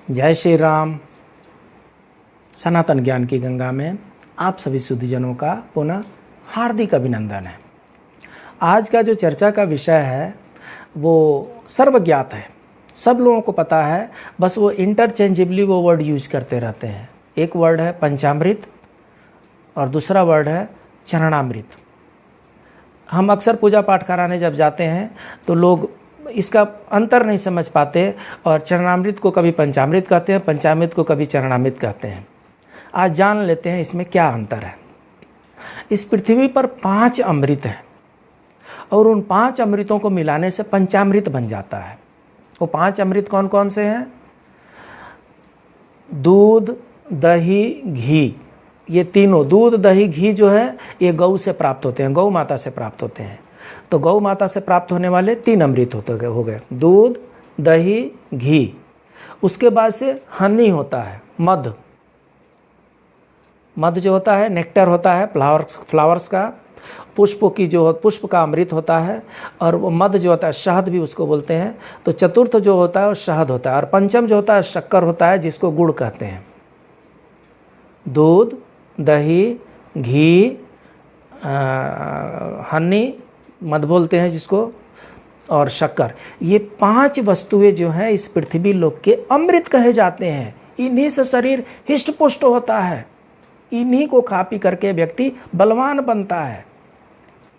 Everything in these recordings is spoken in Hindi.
जय श्री राम। सनातन ज्ञान की गंगा में आप सभी शुद्धिजनों का पुनः हार्दिक अभिनंदन है। आज का जो चर्चा का विषय है वो सर्वज्ञात है, सब लोगों को पता है, बस वो इंटरचेंजेबली वो वर्ड यूज करते रहते हैं। एक वर्ड है पंचामृत और दूसरा वर्ड है चरणामृत। हम अक्सर पूजा पाठ कराने जब जाते हैं तो लोग इसका अंतर नहीं समझ पाते और चरणामृत को कभी पंचामृत कहते हैं, पंचामृत को कभी चरणामृत कहते हैं। आज जान लेते हैं इसमें क्या अंतर है। इस पृथ्वी पर 5 अमृत हैं और उन 5 अमृतों को मिलाने से पंचामृत बन जाता है। वो 5 अमृत कौन कौन से हैं? दूध, दही, घी। ये तीनों दूध, दही, घी जो है ये गौ से प्राप्त होते हैं, गौ माता से प्राप्त होते हैं। तो गौ माता से प्राप्त होने वाले 3 अमृत हो गए, दूध, दही, घी। उसके बाद से हनी होता है, मध। मध जो होता है नेक्टर होता है फ्लावर्स का, पुष्प का अमृत होता है, और वो मध जो होता है शहद भी उसको बोलते हैं। तो चतुर्थ जो होता है वो शहद होता है, और पंचम जो होता है शक्कर होता है, जिसको गुड़ कहते हैं। दूध, दही, घी, हनी, मध बोलते हैं जिसको, और शक्कर। ये 5 वस्तुएं जो हैं इस पृथ्वी लोक के अमृत कहे जाते हैं। इन्हीं से शरीर हिष्ट पुष्ट होता है, इन्हीं को खा पी करके व्यक्ति बलवान बनता है।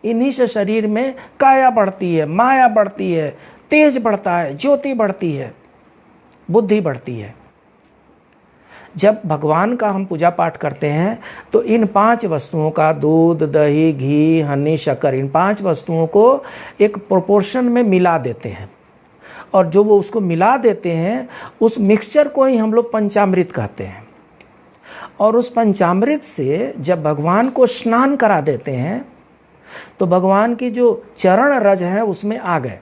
इन्हीं से शरीर में काया बढ़ती है, माया बढ़ती है, तेज बढ़ता है, ज्योति बढ़ती है, बुद्धि बढ़ती है। जब भगवान का हम पूजा पाठ करते हैं तो इन 5 वस्तुओं का, दूध, दही, घी, हनी, शक्कर, इन 5 वस्तुओं को एक प्रोपोर्शन में मिला देते हैं, और जो वो उसको मिला देते हैं उस मिक्सचर को ही हम लोग पंचामृत कहते हैं। और उस पंचामृत से जब भगवान को स्नान करा देते हैं तो भगवान की जो चरण रज है उसमें आ गए,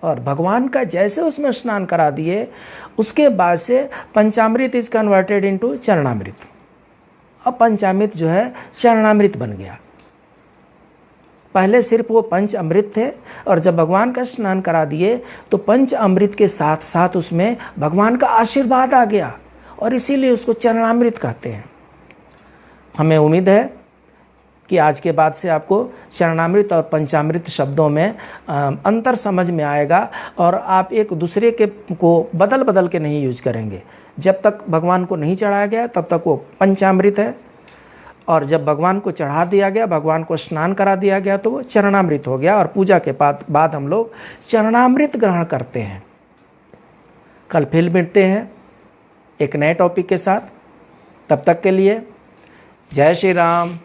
और भगवान का जैसे उसमें स्नान करा दिए उसके बाद से पंचामृत इज कन्वर्टेड इनटू चरणामृत। अब पंचामृत जो है चरणामृत बन गया। पहले सिर्फ वो पंच अमृत थे, और जब भगवान का स्नान करा दिए तो पंच अमृत के साथ साथ उसमें भगवान का आशीर्वाद आ गया, और इसीलिए उसको चरणामृत कहते हैं। हमें उम्मीद है कि आज के बाद से आपको चरणामृत और पंचामृत शब्दों में अंतर समझ में आएगा, और आप एक दूसरे के को बदल बदल के नहीं यूज करेंगे। जब तक भगवान को नहीं चढ़ाया गया तब तक वो पंचामृत है, और जब भगवान को चढ़ा दिया गया, भगवान को स्नान करा दिया गया, तो वो चरणामृत हो गया। और पूजा के बाद हम लोग चरणामृत ग्रहण करते हैं। कल फिर मिलते हैं एक नए टॉपिक के साथ। तब तक के लिए जय श्री राम।